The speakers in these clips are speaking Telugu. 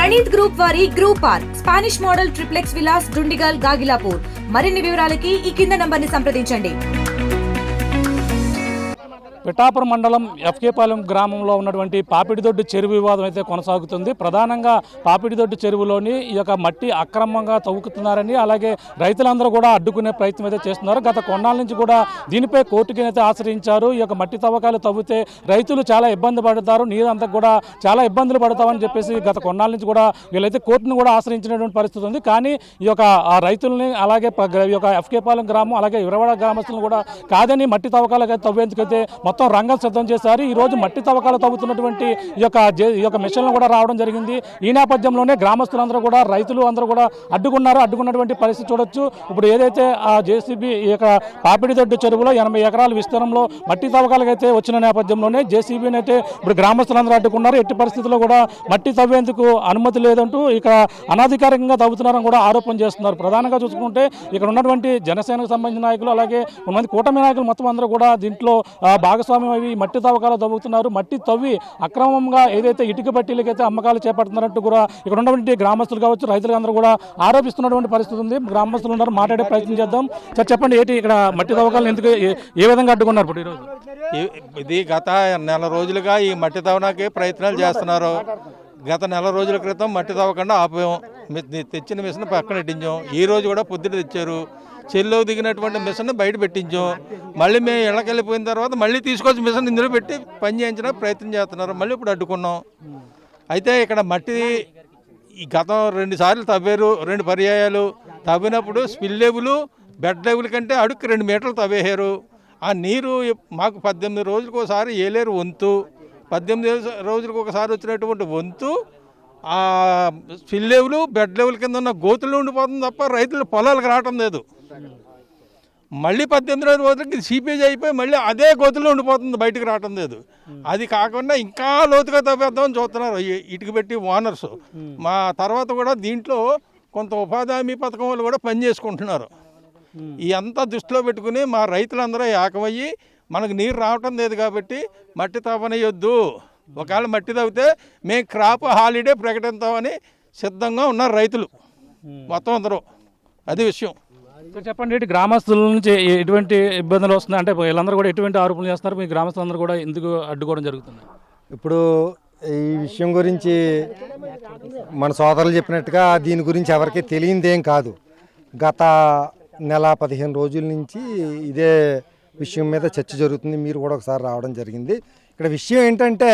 ప్రణీత్ గ్రూప్ వారి group park Spanish model triplex Vilas Dundigal Gagillapur. మరిన్ని వివరాలకి ఈ కింద నంబర్ని సంప్రదించండి. పిఠాపురం మండలం ఎఫ్కేపాలెం గ్రామంలో ఉన్నటువంటి పాపిడిదొడ్డి చెరువు వివాదం అయితే కొనసాగుతుంది. ప్రధానంగా పాపిడిదొడ్డి చెరువులోని ఈ యొక్క మట్టి అక్రమంగా తవ్వుకుతున్నారని, అలాగే రైతులందరూ కూడా అడ్డుకునే ప్రయత్నం అయితే చేస్తున్నారు. గత కొన్నాళ్ళ నుంచి కూడా దీనిపై కోర్టుకి అయితే ఆశ్రయించారు. ఈ యొక్క మట్టి తవ్వకాలు తవ్వితే రైతులు చాలా ఇబ్బంది పడతారు, నీరంతా కూడా చాలా ఇబ్బందులు పడతామని చెప్పేసి గత కొన్నాళ్ళ నుంచి కూడా వీళ్ళైతే కోర్టును కూడా ఆశ్రయించినటువంటి పరిస్థితి ఉంది. కానీ ఈ యొక్క రైతులని, అలాగే ఈ యొక్క ఎఫ్కేపాలెం గ్రామం, అలాగే విరవాడ గ్రామస్తులను కూడా కాదని మట్టి తవ్వకాలు తవ్వేందుకైతే మొత్తం రంగం సిద్ధం చేశారు. ఈ రోజు మట్టి తవ్వకాలు తవ్వుతున్నటువంటి ఈ యొక్క మిషన్లు కూడా రావడం జరిగింది. ఈ నేపథ్యంలోనే గ్రామస్తులందరూ కూడా, రైతులు అందరూ కూడా అడ్డుకున్నటువంటి పరిస్థితి చూడొచ్చు. ఇప్పుడు ఏదైతే ఆ జేసీబీ ఈ యొక్క పాపిడిదొడ్డి చెరువులో 80 ఎకరాల విస్తీర్ణంలో మట్టి తవ్వకాలకు అయితే వచ్చిన నేపథ్యంలోనే జేసీబీని అయితే ఇప్పుడు గ్రామస్తులందరూ అడ్డుకున్నారు. ఎట్టి పరిస్థితుల్లో కూడా మట్టి తవ్వేందుకు అనుమతి లేదంటూ ఇక అనధికారికంగా తవ్వుతున్నారని కూడా ఆరోపణ చేస్తున్నారు. ప్రధానంగా చూసుకుంటే ఇక్కడ ఉన్నటువంటి జనసేనకు సంబంధించిన నాయకులు, అలాగే కొంతమంది కూటమి నాయకులు మొత్తం అందరూ కూడా దీంట్లో భాగస్వామ్యం అవి మట్టి తవ్వకాలు తవ్వుతున్నారు. మట్టి తవ్వి అక్రమంగా ఏదైతే ఇటుక బట్టీలకైతే అమ్మకాలు చేపడుతున్నట్టు కూడా ఇక్కడ ఉన్నటువంటి గ్రామస్తులు కావచ్చు, రైతులు అందరూ కూడా ఆరోపిస్తున్నటువంటి పరిస్థితి ఉంది. గ్రామస్తులు ఉన్నారు, మాట్లాడే ప్రయత్నం చేద్దాం. సార్ చెప్పండి, ఏంటి ఇక్కడ మట్టి తవ్వకాలు ఎందుకు ఏ విధంగా అడ్డుకున్నారు ఇప్పుడు ఈరోజు? ఇది గత నెల రోజులుగా ఈ మట్టి తవ్వడానికి ప్రయత్నాలు చేస్తున్నారు. గత నెల రోజుల క్రితం మట్టి తవ్వకుండా ఆపాం, తెచ్చిన మిషన్ పక్కన పెట్టించాం. ఈ రోజు కూడా పొద్దుట తెచ్చారు. చెల్లో దిగినటువంటి మిషన్ బయట పెట్టించాం. మళ్ళీ మేము ఇళ్ళకి వెళ్ళిపోయిన తర్వాత మళ్ళీ తీసుకొచ్చి మిషన్ ఇందులో పెట్టి పని చేయించడానికి ప్రయత్నం చేస్తున్నారు. మళ్ళీ ఇప్పుడు అడ్డుకున్నాం. అయితే ఇక్కడ మట్టి ఈ గతం 2 సార్లు తవ్వారు, 2 పర్యాయాలు తవ్వినప్పుడు స్పిల్ లెవెల్, బెడ్ లెవెల్ కంటే అడుక్కి 2 మీటర్లు తవ్వేశారు. ఆ నీరు మాకు 18 రోజులకు ఒకసారి ఏలేరు వంతు, 18 రోజులకు ఒకసారి వచ్చినటువంటి వంతు ఆ స్పిల్ లెవెల్, బెడ్ లెవెల్ కింద ఉన్న గోతుల్లో ఉండిపోతుంది తప్ప రైతులు పొలాలకు రావటం లేదు. మళ్ళీ 18 రోజులకి సీపేజ్ అయిపోయి మళ్ళీ అదే గోతుల్లో ఉండిపోతుంది, బయటకు రావటం లేదు. అది కాకుండా ఇంకా లోతుగా తవ్వేద్దామని చూస్తున్నారు ఇటుక పెట్టి ఓనర్స్. మా తర్వాత కూడా దీంట్లో కొంత ఉపాధి హామీ పథకం వాళ్ళు కూడా పని చేసుకుంటున్నారు. ఈ అంతా దృష్టిలో పెట్టుకుని మా రైతులందరూ ఏకమయ్యి మనకు నీరు రావటం లేదు కాబట్టి మట్టి తవ్వనేయొద్దు, ఒకవేళ మట్టి తవ్వితే మేము క్రాప్ హాలిడే ప్రకటిస్తామని సిద్ధంగా ఉన్నారు రైతులు మొత్తం అందరూ. అది విషయం. చెప్పండి, గ్రామస్తుల నుంచి ఎటువంటి ఇబ్బందులు వస్తున్నాయి అంటే వీళ్ళందరూ కూడా ఎటువంటి ఆరోపణలు చేస్తున్నారు? మీ గ్రామస్తులందరూ కూడా ఎందుకు అడ్డుకోవడం జరుగుతుంది? ఇప్పుడు ఈ విషయం గురించి మన సోదరులు చెప్పినట్టుగా దీని గురించి ఎవరికి తెలియదేం కాదు. గత నెల 15 రోజుల నుంచి ఇదే విషయం మీద చర్చ జరుగుతుంది. మీరు కూడా ఒకసారి రావడం జరిగింది. ఇక్కడ విషయం ఏంటంటే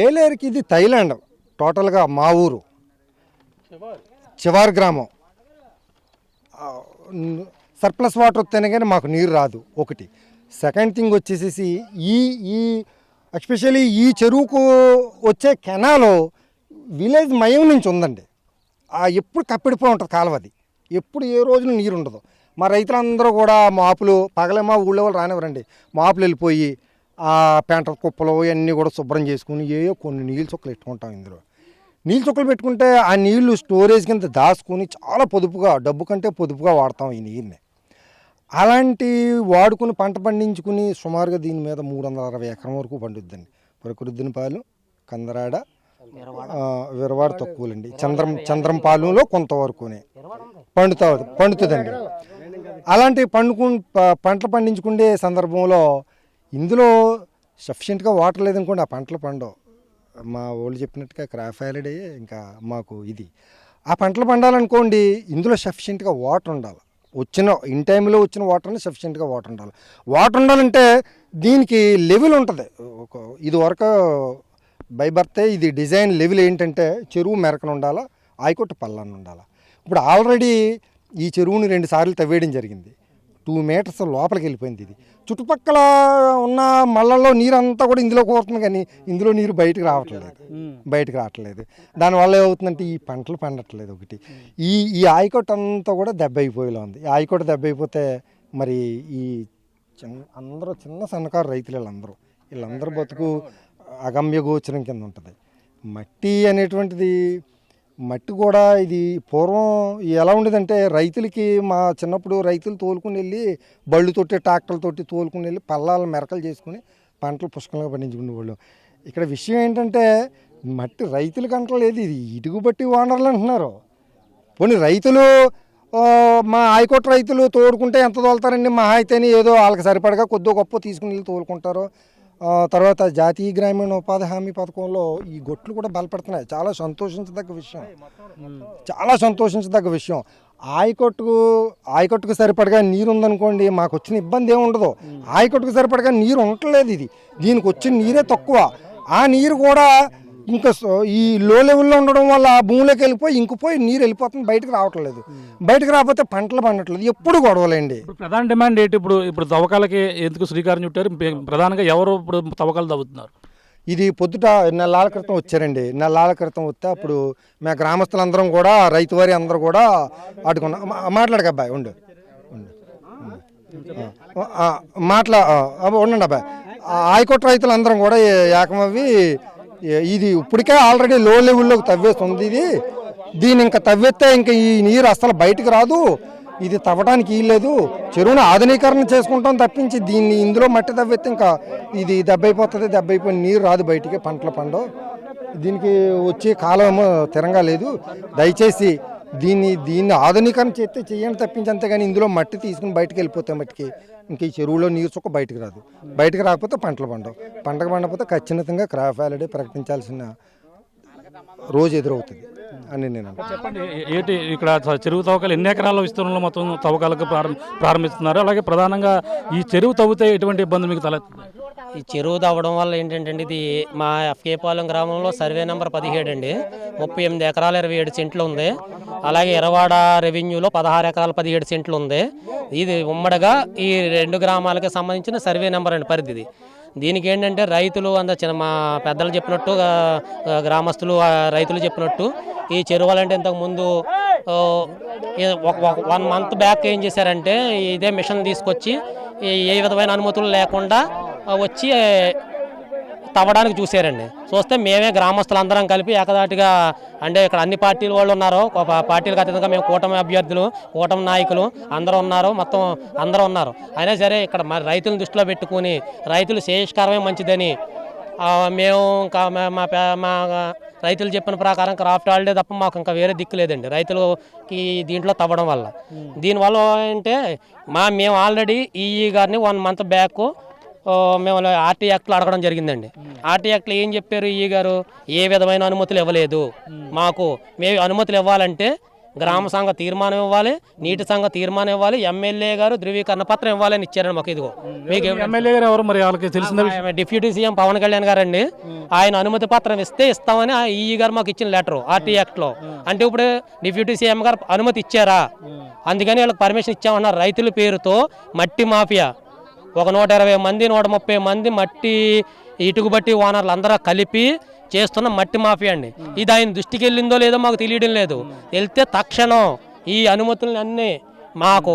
ఏలేరుకి ఇది థైలాండ్. టోటల్గా మా ఊరు చివరి గ్రామం. సర్ప్లస్ వాటర్ వస్తేనే కానీ మాకు నీరు రాదు ఒకటి. సెకండ్ థింగ్ వచ్చేసేసి ఈ ఎస్పెషల్లీ ఈ చెరువుకు వచ్చే కెనాలు విలేజ్ మయం నుంచి ఉందండి. ఎప్పుడు కప్పిడిపోయి ఉంటుంది కాలువది, ఎప్పుడు ఏ రోజున నీరు ఉండదు. మా రైతులందరూ కూడా మాపులు పగలేమా ఊళ్ళో వాళ్ళు రానివ్వరండి. మాపులు వెళ్ళిపోయి ఆ పెంట కుప్పలు ఇవన్నీ కూడా శుభ్రం చేసుకుని కొన్ని నీళ్ళు చుక్కలు పెట్టుకుంటాం. ఇందులో నీళ్ళు చుక్కలు పెట్టుకుంటే ఆ నీళ్లు స్టోరేజ్ కింద దాచుకొని చాలా పొదుపుగా, డబ్బు కంటే పొదుపుగా వాడతాం ఈ నీరుని. అలాంటి వాడుకుని పంట పండించుకుని సుమారుగా దీని మీద 360 ఎకరం వరకు పండుద్దండి. ప్రకృతిపాలెం, కందరాడ, విరవాడ తక్కువలండి, చంద్రంపాలెంలో కొంతవరకునే పండుతుందండి. అలాంటి పంటలు పండించుకునే సందర్భంలో ఇందులో సఫిషియెంట్గా వాటర్ లేదనుకోండి, ఆ పంటలు పండవు. మా వాళ్ళు చెప్పినట్టుగా క్రాప్ హాలిడే ఇంకా మాకు ఇది. ఆ పంటలు పండాలనుకోండి ఇందులో సఫిషియెంట్గా వాటర్ ఉండాలి. ఇన్ టైంలో వచ్చిన వాటర్ని సఫిషియెంట్గా వాటర్ ఉండాలి. వాటర్ ఉండాలంటే దీనికి లెవెల్ ఉంటుంది. ఇది వరకు బై బర్తే ఇది డిజైన్ లెవెల్ ఏంటంటే చెరువు మెరకను ఉండాలా, ఆయకొట్టు పల్లాన్ని ఉండాలి. ఇప్పుడు ఆల్రెడీ ఈ చెరువుని 2 సార్లు తవ్వేయడం జరిగింది. 2 మీటర్స్ లోపలికి వెళ్ళిపోయింది. ఇది చుట్టుపక్కల ఉన్న మళ్ళల్లో నీరు అంతా కూడా ఇందులో కోరుతుంది, కానీ ఇందులో నీరు బయటకు రావట్లేదు. దానివల్ల ఏమవుతుందంటే ఈ పంటలు పండట్లేదు. ఒకటి ఈ ఆయకొట్టు అంతా కూడా దెబ్బ అయిపోయేలా ఉంది. ఈ ఆయకొట్టు దెబ్బ అయిపోతే మరి ఈ అందరూ చిన్న సన్నకారు రైతులు వీళ్ళందరూ బతుకు అగమ్య గోచరం కింద ఉంటుంది. మట్టి అనేటువంటిది మట్టి కూడా ఇది పూర్వం ఎలా ఉండేదంటే రైతులకి మా చిన్నప్పుడు రైతులు తోలుకుని వెళ్ళి బళ్ళుతోటి ట్రాక్టర్లతోటి తోలుకుని వెళ్ళి పల్లాలు మెరకలు చేసుకుని పంటలు పుష్కలంగా పండించుకునేవాళ్ళు. ఇక్కడ విషయం ఏంటంటే మట్టి రైతులకు అంటలేదు, ఇది ఇటుకు బట్టి ఓనర్లు అంటున్నారు. పోనీ రైతులు మా హైకోర్టు రైతులు తోడుకుంటే ఎంత తోలుతారండి? మహా అయితేనే ఏదో వాళ్ళకి సరిపడగా కొద్దిగా గొప్ప తీసుకుని వెళ్ళి తోలుకుంటారు. తర్వాత జాతీయ గ్రామీణ ఉపాధి హామీ పథకంలో ఈ గొట్లు కూడా బలపడుతున్నాయి. చాలా సంతోషించదగ్గ విషయం, చాలా సంతోషించదగ్గ విషయం. ఆయకట్టుకు సరిపడగా నీరు ఉందనుకోండి, మాకు వచ్చిన ఇబ్బంది ఏమి ఉండదు. ఆయకట్టుకు సరిపడగా నీరు ఉండట్లేదు, దీనికి వచ్చిన నీరే తక్కువ. ఆ నీరు కూడా ఇంకా ఈ లో లెవెల్లో ఉండడం వల్ల భూమిలోకి వెళ్ళిపోయి ఇంకిపోయి నీరు వెళ్ళిపోతుంది, బయటకు రావట్లేదు. బయటకు రాకపోతే పంటలు పండట్లేదు, ఎప్పుడు గొడవలేండి. ప్రధాన డిమాండ్ ఏంటి? ఇప్పుడు తవ్వకాలకి ఎందుకు శ్రీకారం చుట్టారు? ప్రధానంగా ఎవరు ఇప్పుడు తవ్వకాలు తవ్వుతున్నారు? ఇది పొద్దుట నెలల క్రితం వచ్చారండి. నెలల క్రితం వస్తే అప్పుడు మేము గ్రామస్తులందరం కూడా, రైతువారి అందరూ కూడా అడుగున్నాం. మాట్లాడక అబ్బాయి ఉండు ఉండండి అబ్బాయి. ఆయకట్టు రైతులందరం కూడా ఏకమవి ఇది ఇప్పటికే ఆల్రెడీ లో లెవెల్లోకి తవ్వేస్తుంది. దీన్ని ఇంకా తవ్వేస్తే ఇంకా ఈ నీరు అసలు బయటకు రాదు, ఇది తవ్వడానికి వీల్లేదు. చెరువును ఆధునీకరణ చేసుకుంటాం తప్పించి దీన్ని ఇందులో మట్టి తవ్వేస్తే ఇంకా ఇది దెబ్బైపోతుంది. దెబ్బైపోయి నీరు రాదు బయటికి, పంటలు పండవు. దీనికి వచ్చే కాలం ఏమో తిరగలేదు. దయచేసి దీన్ని ఆధునీకరణ చేస్తే చేయండి తప్పించి, అంతేగాని ఇందులో మట్టి తీసుకుని బయటకు వెళ్ళిపోతే మట్టికి ఇంక ఈ చెరువులో నీరు చుక్క బయటకు రాదు. బయటకు రాకపోతే పంటలు పండవు. పంటకు పండకపోతే ఖచ్చితంగా క్రాప్ హాలిడే ప్రకటించాల్సిన రోజు ఎదురవుతుంది అని నేను చెప్పండి. ఏంటి ఇక్కడ చెరువు తవ్వకాలు ఎన్ని ఎకరాల విస్తీర్ణంలో మొత్తం తవ్వకాలకు ప్రారంభిస్తున్నారు? అలాగే ప్రధానంగా ఈ చెరువు తవ్వితే ఎటువంటి ఇబ్బంది మీకు తలెత్తుంది? ఈ చెరువు తవ్వడం వల్ల ఏంటంటే ఇది మా ఎఫ్కేపాలెం గ్రామంలో సర్వే నెంబర్ 17 అండి. 38 ఎకరాల 27 సెంట్లు ఉంది. అలాగే ఎరవాడ రెవెన్యూలో 16 ఎకరాల 17 సెంట్లు ఉంది. ఇది ఉమ్మడిగా ఈ 2 గ్రామాలకి సంబంధించిన సర్వే నెంబర్ అండి పరిధిది. దీనికి ఏంటంటే రైతులు మా పెద్దలు చెప్పినట్టు, గ్రామస్తులు రైతులు చెప్పినట్టు ఈ చెరువులంటే ఇంతకుముందు 1 మంత్ బ్యాక్ ఏం చేశారంటే ఇదే మిషన్ తీసుకొచ్చి ఏ విధమైన అనుమతులు లేకుండా వచ్చి తవ్వడానికి చూశారండి. చూస్తే మేమే గ్రామస్తులందరం కలిపి ఏకదాటిగా, అంటే ఇక్కడ అన్ని పార్టీల వాళ్ళు ఉన్నారు, పార్టీలకు అతీతంగా మేము కూటమి అభ్యర్థులు, కూటమి నాయకులు అందరూ ఉన్నారు, మొత్తం అందరూ ఉన్నారు. అయినా సరే ఇక్కడ మరి రైతులను దృష్టిలో పెట్టుకుని రైతులు శ్రేయస్కరమే మంచిదని మేము ఇంకా మా రైతులు చెప్పిన ప్రకారం క్రాఫ్ట్ హాలిడే తప్ప మాకు ఇంకా వేరే దిక్కు లేదండి రైతులకి దీంట్లో తవ్వడం వల్ల. దీనివల్ల అంటే మేము ఆల్రెడీ ఈఈ గారిని 1 మంత్ బ్యాక్ మేము ఆర్టీ యాక్ట్లో అడగడం జరిగిందండి. ఆర్టీ యాక్ట్లో ఏం చెప్పారు ఈ గారు, ఏ విధమైన అనుమతులు ఇవ్వలేదు మాకు. మేము అనుమతులు ఇవ్వాలంటే గ్రామ సంఘ తీర్మానం ఇవ్వాలి, నీటి సంఘ తీర్మానం ఇవ్వాలి, ఎమ్మెల్యే గారు ధృవీకరణ పత్రం ఇవ్వాలని ఇచ్చారండి మాకు. ఇదిగో మీకు ఎమ్మెల్యే గారు ఎవరు మరి వాళ్ళకి తెలిసిన డిప్యూటీ సీఎం పవన్ కళ్యాణ్ గారండి. ఆయన అనుమతి పత్రం ఇస్తే ఇస్తామని ఈఈ గారు మాకు ఇచ్చిన లెటర్ ఆర్టీ యాక్ట్లో. అంటే ఇప్పుడు డిప్యూటీ సీఎం గారు అనుమతి ఇచ్చారా, అందుకని వాళ్ళకి పర్మిషన్ ఇచ్చామన్నారు. రైతుల పేరుతో మట్టి మాఫియా ఒక 120 మంది 130 మంది మట్టి ఇటుకు బట్టి ఓనర్లు అందరూ కలిపి చేస్తున్న మట్టి మాఫియా అండి. ఇది ఆయన దృష్టికి వెళ్ళిందో లేదో మాకు తెలియడం లేదు. వెళ్తే తక్షణం ఈ అనుమతులను అన్నీ మాకు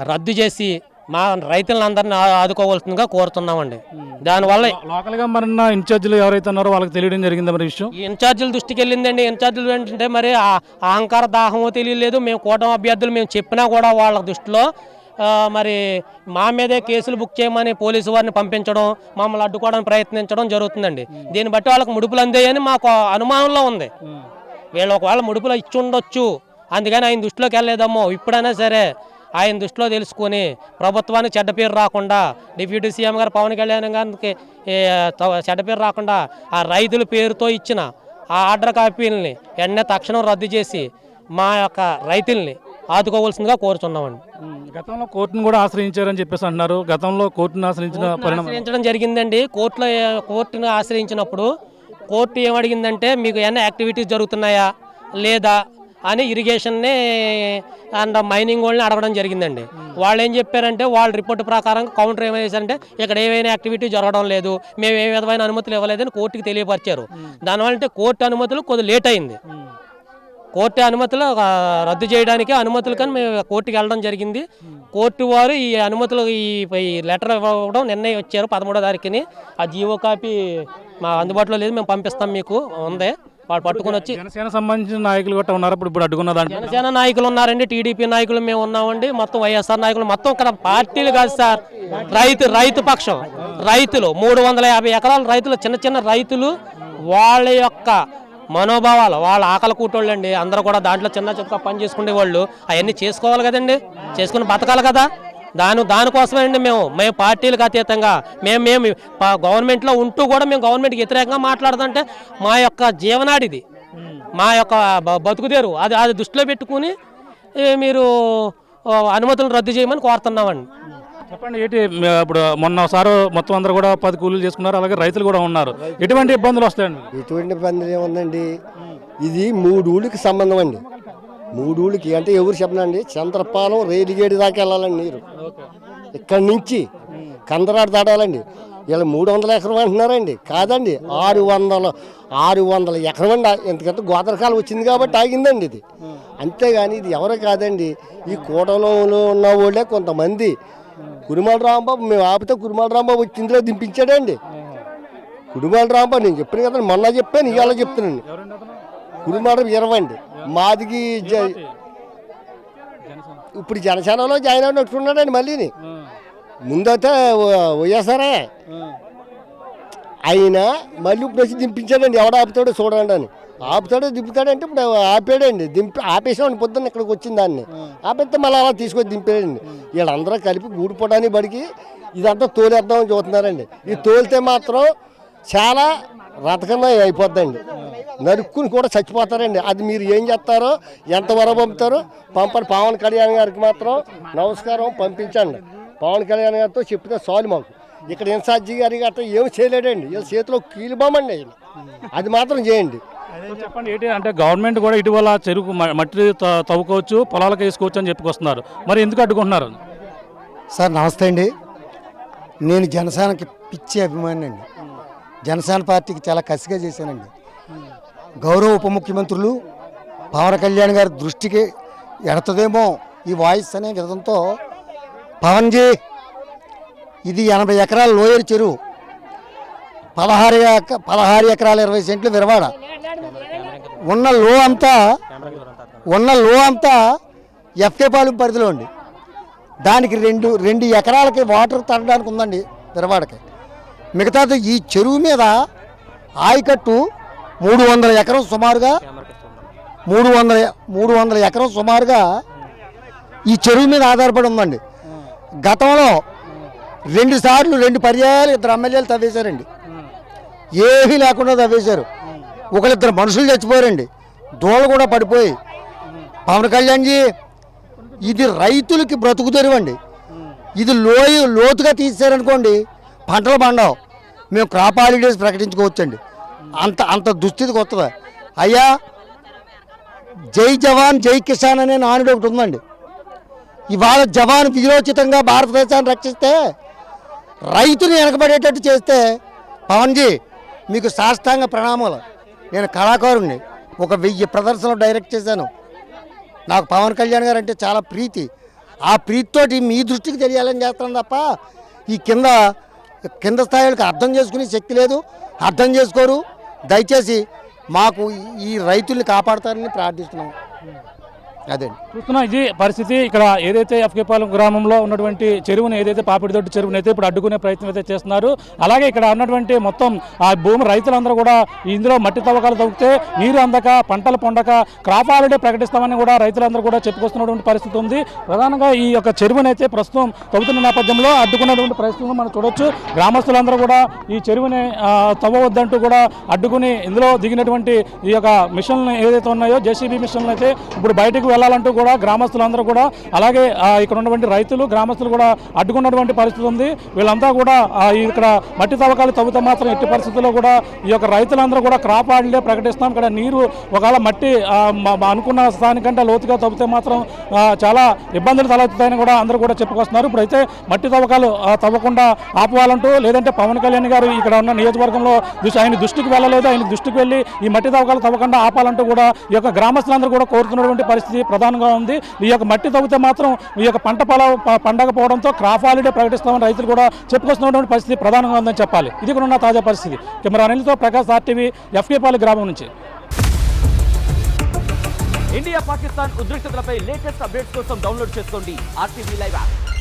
రద్దు చేసి మా రైతులందరినీ ఆదుకోవాల్సిందిగా కోరుతున్నామండి. దానివల్ల లోకల్గా మరి ఇన్ఛార్జీలు ఎవరైతే ఉన్నారో వాళ్ళకి తెలియడం జరిగింది మరి విషయం. ఈ ఇన్ఛార్జీల దృష్టికి వెళ్ళిందండి. ఇన్ఛార్జీలు ఏంటంటే మరి అహంకార దాహమో తెలియలేదు. మేము కూటమి అభ్యర్థులు మేము చెప్పినా కూడా వాళ్ళ దృష్టిలో మరి మా మీదే కేసులు బుక్ చేయమని పోలీసు వారిని పంపించడం, మమ్మల్ని అడ్డుకోవడానికి ప్రయత్నించడం జరుగుతుందండి. దీన్ని బట్టి వాళ్ళకి ముడుపులు అందేయని మాకు అనుమానంలో ఉంది. వీళ్ళు ఒకవేళ ముడుపులు ఇచ్చి ఉండొచ్చు, అందుకని ఆయన దృష్టిలోకి వెళ్ళలేదమ్మో. ఇప్పుడైనా సరే ఆయన దృష్టిలో తెలుసుకొని ప్రభుత్వానికి చెడ్డ పేరు రాకుండా, డిప్యూటీ సీఎం గారు పవన్ కళ్యాణ్ గారికి చెడ్డ పేరు రాకుండా ఆ రైతుల పేరుతో ఇచ్చిన ఆ ఆర్డర్ కాపీలని వెంటనే తక్షణం రద్దు చేసి మా యొక్క రైతుల్ని ఆదుకోవాల్సిందిగా కోరుతున్నామండి. గతంలో కోర్టును కూడా ఆశ్రయించారని చెప్పేసి అంటున్నారు. గతంలో కోర్టును ఆశ్రయించడం జరిగిందండి. కోర్టును ఆశ్రయించినప్పుడు కోర్టు ఏమడిగిందంటే మీకు ఏమైనా యాక్టివిటీస్ జరుగుతున్నాయా లేదా అని ఇరిగేషన్ని అండ్ మైనింగ్ వాళ్ళని అడగడం జరిగిందండి. వాళ్ళు ఏం చెప్పారంటే వాళ్ళ రిపోర్టు ప్రకారం కౌంటర్ ఏమైనా చేశారంటే ఇక్కడ ఏమైనా యాక్టివిటీ జరగడం లేదు, మేము ఏ విధమైన అనుమతులు ఇవ్వలేదని కోర్టుకి తెలియపరిచారు. దానివల్ల అంటే కోర్టు అనుమతులు కొద్దిగా లేట్ అయింది. కోర్టు అనుమతులు రద్దు చేయడానికి అనుమతులు కానీ మేము కోర్టుకి వెళ్ళడం జరిగింది. కోర్టు వారు ఈ అనుమతులు ఈ లెటర్ ఇవ్వడం నిర్ణయం వచ్చారు 13వ తారీఖుని. ఆ జీవో కాపీ మా అందుబాటులో లేదు, మేము పంపిస్తాం మీకు ఉంది. వాళ్ళు పట్టుకుని వచ్చి జనసేన సంబంధించిన నాయకులు కూడా ఉన్నారు. ఇప్పుడు అడ్డుకున్నదాన్ని జనసేన నాయకులు ఉన్నారండి, టీడీపీ నాయకులు మేము ఉన్నామండి, మొత్తం వైఎస్ఆర్ నాయకులు మొత్తం. ఇక్కడ పార్టీలు కాదు సార్, రైతు పక్షం రైతులు 350 ఎకరాల రైతులు, చిన్న చిన్న రైతులు వాళ్ళ యొక్క మనోభావాలు, వాళ్ళ ఆకలి కూటోళ్ళు అండి. అందరూ కూడా దాంట్లో చిన్న చిన్న పని చేసుకునే వాళ్ళు అవన్నీ చేసుకోవాలి కదండి, చేసుకుని బతకాలి కదా. దానికోసమే అండి మేము పార్టీలకు అతీతంగా మేము గవర్నమెంట్లో ఉంటూ కూడా మేము గవర్నమెంట్కి వ్యతిరేకంగా మాట్లాడుతుంటే మా యొక్క జీవనాడిది, మా యొక్క బతుకుదేరు అది దృష్టిలో పెట్టుకుని మీరు అనుమతులను రద్దు చేయమని కోరుతున్నామండి. చెప్పండి, ఏంటి ఇప్పుడు మొన్నసారి మొత్తం అందరూ కూడా 10 కూలీలు చేసుకున్నారు, అలాగే రైతులు కూడా ఉన్నారు. ఎటువంటి ఇబ్బందులు వస్తాయండి? ఎటువంటి ఇబ్బందులు ఏముందండి, ఇది 3 ఊళ్ళకి సంబంధం అండి. 3 ఊళ్ళకి అంటే ఎవరు చెప్పనండి, చంద్రపాలెం రైలుగేడి దాకా వెళ్ళాలండి నీరు. ఇక్కడి నుంచి కందరాడు దాటాలండి. ఇలా 300 ఎకరం అంటున్నారండి, కాదండి 600 ఎకరం అండి. ఎందుకంటే గోదావరికాలం వచ్చింది కాబట్టి ఆగిందండి ఇది. అంతేగాని ఇది ఎవరు కాదండి, ఈ కూటమిలో ఉన్న వాళ్ళే కొంతమంది. కురుమాల రాంబాబు మేము ఆపితే కురుమాల రాంబాబు వచ్చి ఇందులో దింపించాడండి. కురుమాల రాంబాబు నేను చెప్పాను కదండి, మొన్న చెప్పాను, ఇవాళ చెప్తున్నాను. కురుమాల 20 అండి, మాదికి ఇప్పుడు జనసేనలో జాయిన్ అయినట్టున్నాడండి. మళ్ళీని ముందైతే వైఎస్ఆరే అయినా మళ్ళీ ఇప్పుడు వచ్చి దింపించాడండి. ఎవడ ఆపుతాడో చూడండి అని. ఆపుతాడో దింపుతాడంటే ఇప్పుడు ఆపాడండి. ఆపేసామండి పొద్దున్న ఇక్కడికి వచ్చిన దాన్ని ఆపేస్తే మళ్ళీ అలా తీసుకొని దింపాడండి. వీళ్ళందరూ కలిపి గూడిపోవడానికి బడికి ఇదంతా తోలేద్దామని చూస్తున్నారండి. ఇది తోలితే మాత్రం చాలా రతకంగా అయిపోద్దండి, నరుక్కుని కూడా చచ్చిపోతారండి. అది మీరు ఏం చేస్తారో, ఎంతవరకు పంపుతారో పంపండి. పవన్ కళ్యాణ్ గారికి మాత్రం నమస్కారం, పంపించండి. పవన్ కళ్యాణ్ గారితో చెప్తే చాలు మాకు. ఇక్కడ ఇన్ఛార్జి గారి గట్రా ఏమి చేయలేడండి, వీళ్ళ చేతిలో కీలుబామండి ఆయన. అది మాత్రం చేయండి. చెప్పండి, ఏంటి అంటే గవర్నమెంట్ కూడా ఇటీవల చెరుకు మట్టి తవ్వుకోవచ్చు, పొలాలకు వేసుకోవచ్చు అని చెప్పుకొస్తున్నారు. మరి ఎందుకు అడ్డుకుంటున్నారు? సార్ నమస్తే అండి. నేను జనసేనకి పిచ్చి అభిమాని అండి. జనసేన పార్టీకి చాలా కసిగా చేశానండి. గౌరవ ఉప ముఖ్యమంత్రులు పవన్ కళ్యాణ్ గారి దృష్టికి ఎడతదేమో ఈ వాయిస్ అనే విధంతో, పవన్జీ ఇది 80 ఎకరాల లోయర్ చెరువు, 16 ఎకరాల 20 సెంట్లు విరవాడ. ఉన్న లో అంతా ఎఫ్కే పాలెం పరిధిలో అండి. దానికి 2 ఎకరాలకి వాటర్ తరడానికి ఉందండి విరవాడకి. మిగతాది ఈ చెరువు మీద ఆయకట్టు 300 ఎకరం సుమారుగా 300 ఎకరం సుమారుగా ఈ చెరువు మీద ఆధారపడి ఉందండి. గతంలో 2 సార్లు 2 పర్యాయాలు 2 ఎమ్మెల్యేలు తవ్వేశారండి. ఏమీ లేకుండా తవ్వేశారు. 1-2 మనుషులు చచ్చిపోయారండి, దోళ కూడా పడిపోయి. పవన్ కళ్యాణ్జీ ఇది రైతులకి బ్రతుకు తెరువండి. ఇది లోతుగా తీసారనుకోండి పంటలు పండవు, మేము క్రాప్ హాలిడేస్ ప్రకటించుకోవచ్చండి. అంత దుస్థితికి వస్తుంది. అయ్యా, జై జవాన్ జై కిసాన్ అనే నానుడు ఒకటి ఉందండి. ఇవాళ జవాన్ వీరోచితంగా భారతదేశాన్ని రక్షిస్తే, రైతుని వెనకబడేటట్టు చేస్తే, పవన్జీ మీకు సాష్టాంగ ప్రణామాలు. నేను కళాకారుణ్ణి, 1000 ప్రదర్శనలు డైరెక్ట్ చేశాను. నాకు పవన్ కళ్యాణ్ గారు అంటే చాలా ప్రీతి. ఆ ప్రీతితోటి మీ దృష్టికి తెలియాలని చేస్తాను తప్ప ఈ కింద స్థాయిలకు అర్థం చేసుకునే శక్తి లేదు, అర్థం చేసుకోరు. దయచేసి మాకు ఈ రైతుల్ని కాపాడతారని ప్రార్థిస్తున్నాం. అదే చూస్తున్నాం ఇది పరిస్థితి. ఇక్కడ ఏదైతే ఎఫ్కేపాలెం గ్రామంలో ఉన్నటువంటి చెరువుని, ఏదైతే పాపిడిదొడ్డి చెరువుని అయితే ఇప్పుడు అడ్డుకునే ప్రయత్నం అయితే చేస్తున్నారు. అలాగే ఇక్కడ ఉన్నటువంటి మొత్తం ఆ భూమి రైతులందరూ కూడా ఇందులో మట్టి తవ్వకాలు తవ్వితే నీరు అందక, పంటలు పండక క్రాప్ హాలిడే ప్రకటిస్తామని కూడా రైతులందరూ కూడా చెప్పుకొస్తున్నటువంటి పరిస్థితి ఉంది. ప్రధానంగా ఈ యొక్క చెరువుని అయితే ప్రస్తుతం తవ్వుతున్న నేపథ్యంలో అడ్డుకున్నటువంటి పరిస్థితులను మనం చూడొచ్చు. గ్రామస్తులందరూ కూడా ఈ చెరువుని తవ్వవద్దంటూ కూడా అడ్డుకుని ఇందులో దిగినటువంటి ఈ యొక్క మిషన్లు ఏదైతే ఉన్నాయో, జేసీబీ మిషన్లు అయితే ఇప్పుడు బయటకు వెళ్ళాలంటూ కూడా గ్రామస్తులందరూ కూడా, అలాగే ఇక్కడ ఉన్నటువంటి రైతులు, గ్రామస్తులు కూడా అడ్డుకున్నటువంటి పరిస్థితి ఉంది. వీళ్ళంతా కూడా ఇక్కడ మట్టి తవ్వకాలు తవ్వుతే మాత్రం ఎట్టి పరిస్థితుల్లో కూడా ఈ యొక్క రైతులందరూ కూడా క్రాప్ హాలిడే ప్రకటిస్తాం. ఇక్కడ నీరు ఒకవేళ మట్టి అనుకున్న స్థానికంటే లోతుగా తవ్వితే మాత్రం చాలా ఇబ్బందులు తలెత్తుతాయని కూడా అందరూ కూడా చెప్పుకొస్తున్నారు. ఇప్పుడైతే మట్టి తవ్వకాలు తవ్వకుండా ఆపవాలంటూ, లేదంటే పవన్ కళ్యాణ్ గారు ఇక్కడ ఉన్న నియోజకవర్గంలో ఆయన దృష్టికి వెళ్ళలేదు, ఆయన దృష్టికి వెళ్ళి ఈ మట్టి తవ్వకాలు తవ్వకుండా ఆపాలంటూ కూడా ఈ యొక్క గ్రామస్తులందరూ కూడా కోరుతున్నటువంటి పరిస్థితి ప్రధానంగా ఉంది. ఈ యొక్క మట్టి తవ్వితే మాత్రం ఈ యొక్క పంట పండకపోవడంతో క్రాప్ హాలిడే ప్రకటిస్తామని రైతులు కూడా చెప్పుకొస్తున్నటువంటి పరిస్థితి ప్రధానంగా ఉందని చెప్పాలి. ఇది కూడా ఉన్న తాజా పరిస్థితి. కెమెరా అనిల్తో ప్రకాష్, ఆర్టీవీ, ఎఫ్కేపాలెం గ్రామం నుంచి. ఇండియా పాకిస్తాన్ ఉద్రిక్తతలపై లేటెస్ట్ అప్డేట్స్ కోసం డౌన్లోడ్ చేసుకోండి RTV లైవ్ యాప్.